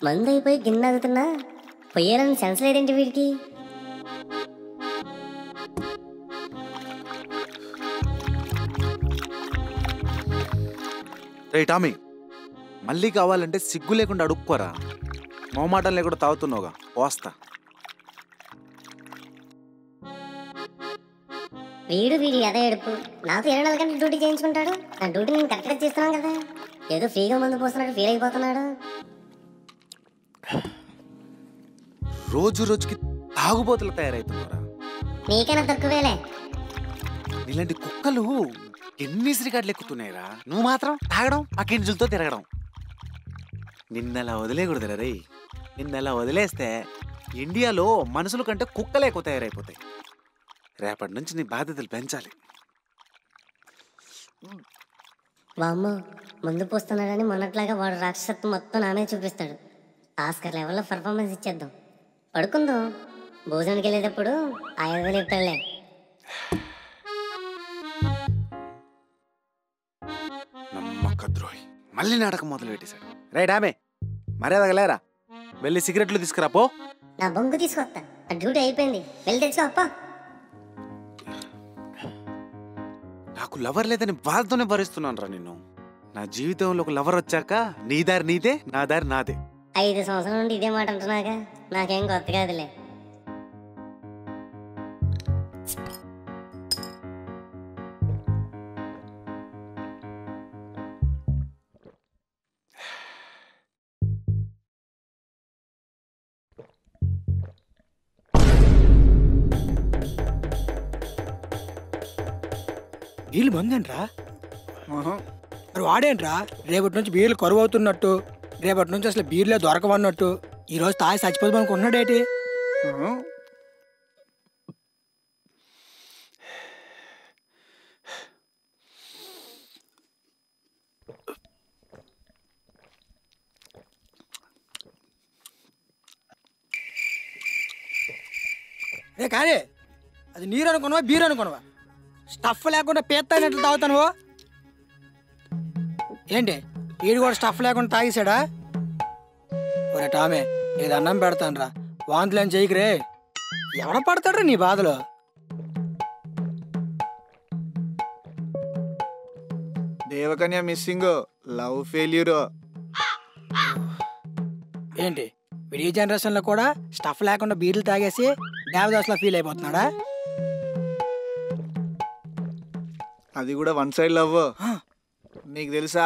మందు అయిపోయి గిన్నె ఆగుతున్నా పొయ్యాలని సెన్స్ లేదేంటి వీడికి? రే టామీ, మళ్ళీ కావాలంటే సిగ్గు లేకుండా అడుక్కోరా. మొహమాటం లేకుండా తాగుతున్నావుగా, పోస్తా. వీడి అదే ఏడుపు. నాకు 24 గంటలు డ్యూటీ చేయించుకుంటాడు. నా డ్యూటీ నేను కరెక్ట్గా చేస్తున్నాను కదా. ఏదో ఫ్రీగా మందు పోస్తున్నాడు, ఫీల్ అయిపోతున్నాడు. రోజు రోజుకి తాగుబోతులు తయారవుతున్నారా? నీకైనా తక్కువేలే. ఇలాంటి కుక్కలు ఎన్ని శ్రీకాట్లు ఎక్కుతున్నాయిరా. నువ్వు మాత్రం తాగడం, ఆ గింజలతో తిరగడం. నిన్నలా వదిలేయకూడదురా రే. నిన్నలా వదిలేస్తే ఇండియాలో మనుషుల కంటే కుక్కలే ఎక్కువ తయారైపోతాయి. రేపటి నుంచి నీ బాధ్యతలు పెంచాలి. వామ్మో, ముందు పోస్తున్నాడని మొన్నట్లాగా వాడు రాక్షసత్వం మొత్తం నామే చూపిస్తాడు. ఆస్కర్ లెవెల్లో పర్ఫార్మెన్స్ ఇచ్చేద్దాం. పడుకుందాం. భోజనానికి వెళ్ళేటప్పుడు 5,000 ఇస్తాడులే. నమ్మక ద్రోహి మళ్ళీ నాటకం మొదలు పెట్టేశాడు. రైట్ ఆమె మర్యాదగలేరా, వెళ్ళి సిగరెట్లు తీసుకురా పో. నా బొంగు తీసుకొస్తా. నా డ్యూటీ అయిపోయింది, వెళ్ళి తెచ్చుకో అప్ప. నాకు లవర్ లేదని బాధతోనే భరిస్తున్నాను రా నిన్ను. నా జీవితంలో ఒక లవర్ వచ్చాక నీ దారి నీదే, నా దారి నాదే. 5 సంవత్సరాల నుండి ఇదే మాట అంటున్నాగా, నాకేం కొత్త కాదులే. బీర్లు బందేంట్రా? మరి వాడేంట్రా రేపటి నుంచి బీర్లు కరువు అవుతున్నట్టు, రేపటి నుంచి అసలు బీర్లే దొరకవన్నట్టు ఈరోజు తాగి చచ్చిపోదాం అనుకుంటున్నాడేటి? రే కానీ అది నీరు అనుకున్నావా బీర్ అనుకున్నావా? స్టఫ్ లేకుండా పీత్తానట్లు తాగుతాను. ఏంటి వీడు కూడా స్టఫ్ లేకుండా తాగేసాడా? ఒరే టామే, నీది అన్నం పెడతాను రా, వాంతులేని చేయకురే. ఎవడ పడతాడ్రా నీ బాధలో? దేవకన్య మిస్సింగ్, లవ్ ఫెయిల్యూర్. ఏంటి వీడి ఈ జనరేషన్లో కూడా స్టఫ్ లేకుండా బీర్లు తాగేసి దేవదాసులా ఫీల్ అయిపోతున్నాడా? అది కూడా వన్ సైడ్ లవ్. నీకు తెలుసా,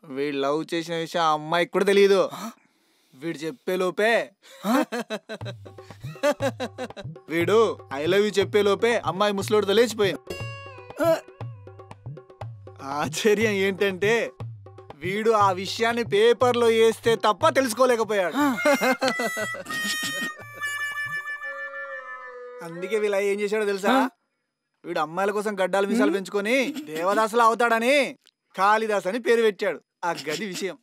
వీడు లవ్ చేసిన విషయం ఆ అమ్మాయికి కూడా తెలియదు. వీడు చెప్పే లోపే వీడు ఐ లవ్ యూ చెప్పే లోపే అమ్మాయి ముసలోడితో లేచిపోయింది. ఆశ్చర్యం ఏంటంటే వీడు ఆ విషయాన్ని పేపర్లో వేస్తే తప్ప తెలుసుకోలేకపోయాడు. అందుకే వీళ్ళ ఏం చేశాడో తెలుసా, వీడు అమ్మాయిల కోసం గడ్డాలు మీసాలు పెంచుకొని దేవదాసులా అవుతాడని కాళిదాస్ అని పేరు పెట్టాడు. ఆ గది విషయం.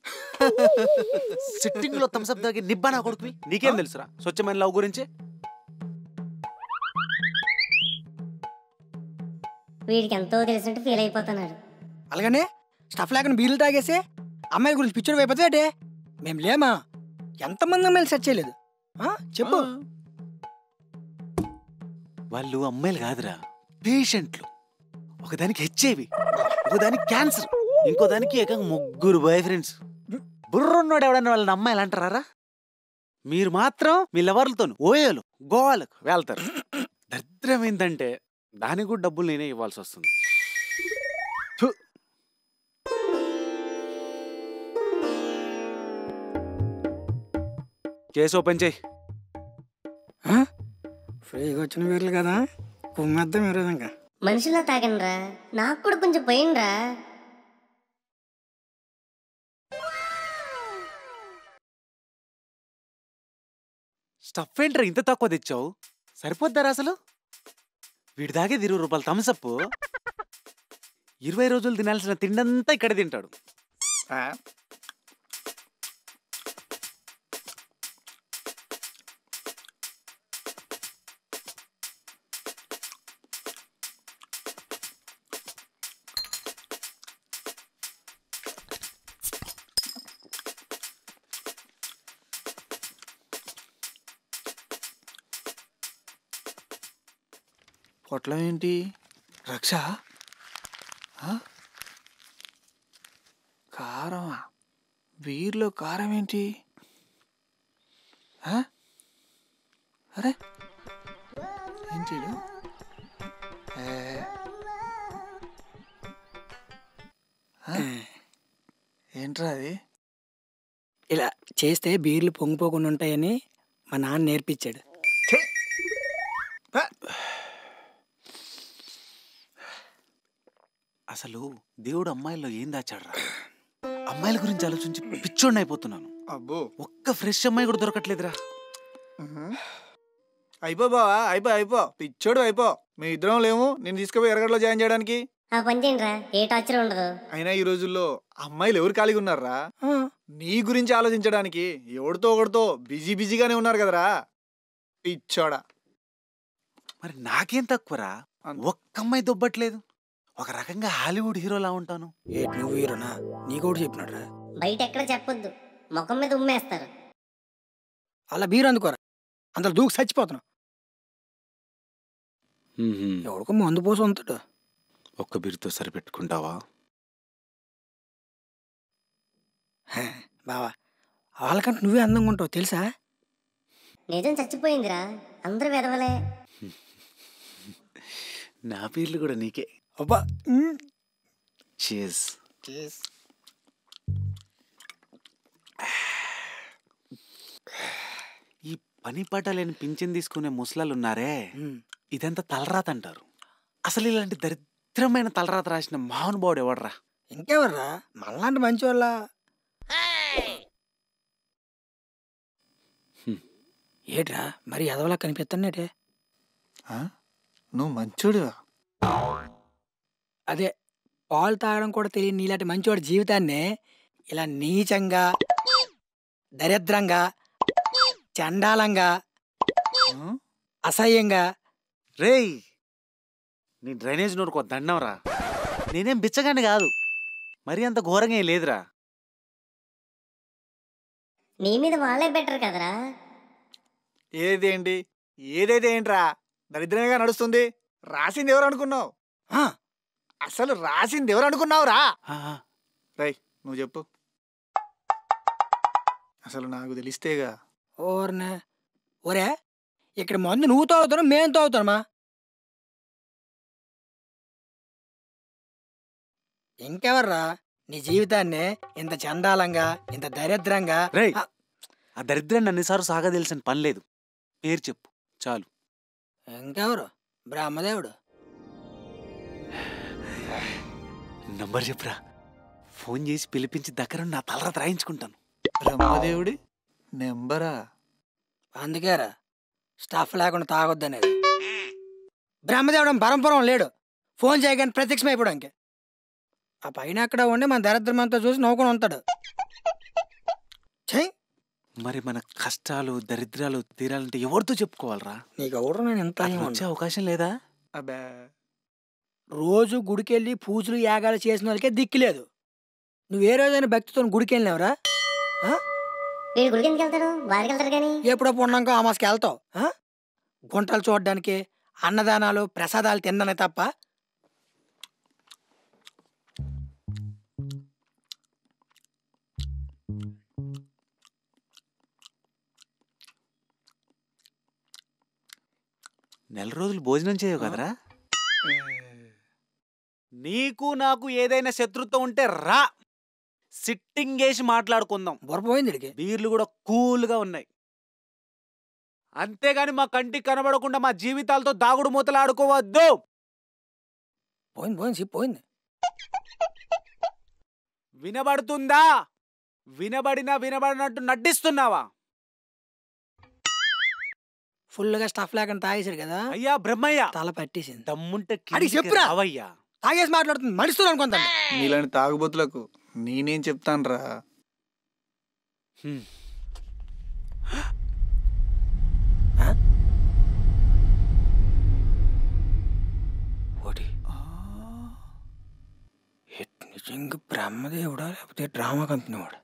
సిట్టింగ్ లో థమ్స్అప్ దాగి నిబ్బా నా కొడుకువి, నీకేం తెలుసురా స్వచ్ఛమైన లవ్ గురించి? వీడికి ఎంతో తెలిసినట్టు ఫీల్ అయిపోతున్నాడు. అలాగనే స్టఫ్ లేకుండా బీర్లు తాగేసి అమ్మాయిల గురించి పిక్చర్ అయిపోతాడే. మేము లేమా? ఎంతమంది అమ్మాయిలు సెర్చ్ చేయలేదు చెప్పు. వాళ్ళు అమ్మాయిలు కాదురా, పేషెంట్లు. ఒకదానికి హెచ్ఐవి, ఒకదానికి క్యాన్సర్, ఇంకో దానికి ఏకంగా 3 బాయ్ ఫ్రెండ్స్. బుర్రున్నోడు ఎవడన్నా వాళ్ళని అమ్మాయిలు అంటారా? మీరు మాత్రం మీ లవర్లతో ఓయోలు గోవాలకు వెళ్తారు. దరిద్రం ఏంటంటే దానికి కూడా డబ్బులు నేనే ఇవ్వాల్సి వస్తుంది. కేసు ఓపెన్ చేయి. ఫ్రీగా వచ్చిన వీర్లు కదా, కుమ్మేద్దాం ఈ రోజు. ఇంకా మనుషుల్లా తాగండ్రా, నాకు కూడా కొంచెం పోయిండ్రా. స్టఫ్ ఏంట్రా ఇంత తక్కువ తెచ్చావు? సరిపోద్దారా అసలు? వీడి దాగేది 20 రూపాయలు థమ్స్అప్. 20 రోజులు తినాల్సిన తిండంతా ఇక్కడ తింటాడు. పొట్లం ఏంటి? రక్ష ఆ? కారమా? బీర్లో కారం ఏంటి? ఆ? అరే ఏంటి ఈడు? ఏ. ఆ? ఏంట్రా అది? ఇలా చేస్తే బీర్లు పొంగిపోకుండా ఉంటాయని మా నాన్న నేర్పించాడు. ఛే! ఆ! అసలు దేవుడు అమ్మాయిల్లో ఏం దాచాడురా? అమ్మాయిల గురించి ఆలోచించి పిచ్చోడిని అయిపోతున్నాను. అబ్బో ఒక్క ఫ్రెష్ అమ్మాయి కూడా దొరకట్లేదురా. అయిపో బావా, అయిపో పిచ్చోడు అయిపో. మీ ఇద్దరం లేము నేను తీసుకుపోయి ఎరగడలో జాయిన్ చేయడానికి. ఆ పని చేయండి రా, ఏ టార్చర్ ఉండదు. అయినా ఈ రోజుల్లో అమ్మాయిలు ఎవరు ఖాళీగా ఉన్నారా? నీ గురించి ఆలోచించడానికి ఎవరితో ఒకరితో బిజీగానే ఉన్నారు కదరా పిచ్చోడా. మరి నాకేం తక్కువరా? ఒక్క అమ్మాయి దొబ్బట్లేదు. ఒక రకంగా హాలీవుడ్ హీరోలా ఉంటాను. ఏంటి నువ్వు హీరోనా? నీకు కూడా చెప్పినాడు రా. బయట ఎక్కడ చెప్పొద్దు, ముఖం మీద ఉమ్మేస్తారు. అలా బీరు అందుకోరా, అందులో దూకి చచ్చిపోతున్నావు. ఎవడికో మందు పోసి ఉంటాడు. ఒక్క బీరుతో సరిపెట్టుకుంటావా? బావా వాళ్ళకంటే నువ్వే అందంగా ఉంటావు తెలుసా? నిజం చచ్చిపోయిందిరా, అందరూ వెదవలే. నా బీర్లు కూడా నీకే. అబ్బా Cheers. ఈ పని పాట లేని పింఛన్ తీసుకునే ముసలాలు ఉన్నారే, ఇదంతా తలరాత అంటారు. అసలు ఇలాంటి దరిద్రమైన తలరాత రాసిన మహానుభావుడు ఎవడరా? ఇంకెవర్రా మనలాంటి మంచి వాళ్ళ. ఏట్రా మరి ఎదవలా కనిపిస్తున్నాడే? నువ్వు మంచోడివా? అదే పాలు తాగడం కూడా తెలియని నీలాంటి మంచివాడి జీవితాన్ని ఇలా నీచంగా, దరిద్రంగా, చండాలంగా, అసహ్యంగా. రేయ్, నీ డ్రైనేజ్ నోరుకో దండంరా. నేనేం బిచ్చగాని కాదు, మరీ అంత ఘోరంగా ఏం లేదురా. నీ మీద వాళ్ళే బెటర్ కదరా. ఏదేంటి ఏదైతే ఏంట్రా, దరిద్రంగా నడుస్తుంది. రాసింది ఎవరు అనుకున్నావు? అసలు రాసింది ఎవరు అనుకున్నావురా? రై నువ్వు చెప్పు. అసలు నాకు తెలిస్తేగా. ఓర్నే ఒరే, ఇక్కడ మందు నువ్వు తాగుతాను మేము తాగుతామా? ఇంకెవర్రా నీ జీవితాన్ని ఇంత చండాలంగా, ఇంత దరిద్రంగా. రేయ్, ఆ దరిద్రాన్ని అన్నిసార్లు సాగా తెలిసిన పని లేదు. పేరు చెప్పు చాలు. ఇంకెవరు? బ్రహ్మదేవుడు. నంబర్ చెప్పురా, ఫోన్ చేసి పిలిపించి దగ్గర నా తలరాత రాయించుకుంటాను. బ్రహ్మదేవుడి నెంబరా? అందుకేరా స్టఫ్ లేకుండా తాగొద్దనేది. బ్రహ్మదేవుడు పరంపరం లేడు, ఫోన్ చేయగానే ప్రత్యక్షమైపోవడానికి. ఆ పైన అక్కడ ఉండి మన దరిద్రమంతా చూసి నవ్వుకొని ఉంటాడు. చెయ్యి. మరి మన కష్టాలు దరిద్రాలు తీరాలంటే ఎవరితో చెప్పుకోవాలరా? నీకు ఎవరు నేను ఎంత వచ్చే అవకాశం లేదా? అబ్బా, రోజు గుడికెళ్ళి పూజలు యాగాలు చేసిన వాళ్ళకే దిక్కులేదు. నువ్వు ఏ రోజైనా భక్తితో గుడికి వెళ్ళినావురా? వీడు గుడికి ఎందుకు వెళ్తాడు? వారికి వెళ్తారు కానీ. ఎప్పుడో ఉన్నాక అమాస్కి వెళ్తావు. గుంటలు చూడడానికి, అన్నదానాలు ప్రసాదాలు తిన్నానే తప్ప. నెల రోజులు భోజనం చేయవు కదరా? నీకు నాకు ఏదైనా శత్రుత్వం ఉంటే రా, సిట్టింగ్ వేసి మాట్లాడుకుందాం. బొరపోయింది. బీర్లు కూడా కూల్గా ఉన్నాయి. అంతేగాని మా కంటికి కనబడకుండా మా జీవితాలతో దాగుడు మూతలు ఆడుకోవద్దు. పోయింది. వినబడుతుందా? వినబడినట్టు నటిస్తున్నావా? ఫుల్గా స్టఫ్ లేకుండా తాగేసాడు కదా. అయ్యా బ్రహ్మయ్య, తల పట్టేసింది. దమ్ముంటే అడిగి చెప్పురా. అవయ్యా, తాగేసి మాట్లాడుతుంది మడుస్తుంది అనుకుంటాను. నీలాంటి తాగుబోతులకు నేనేం చెప్తానురా? ఒకటి నిజంగా బ్రహ్మదేవుడా లేకపోతే డ్రామా కంపెనీ వాడు?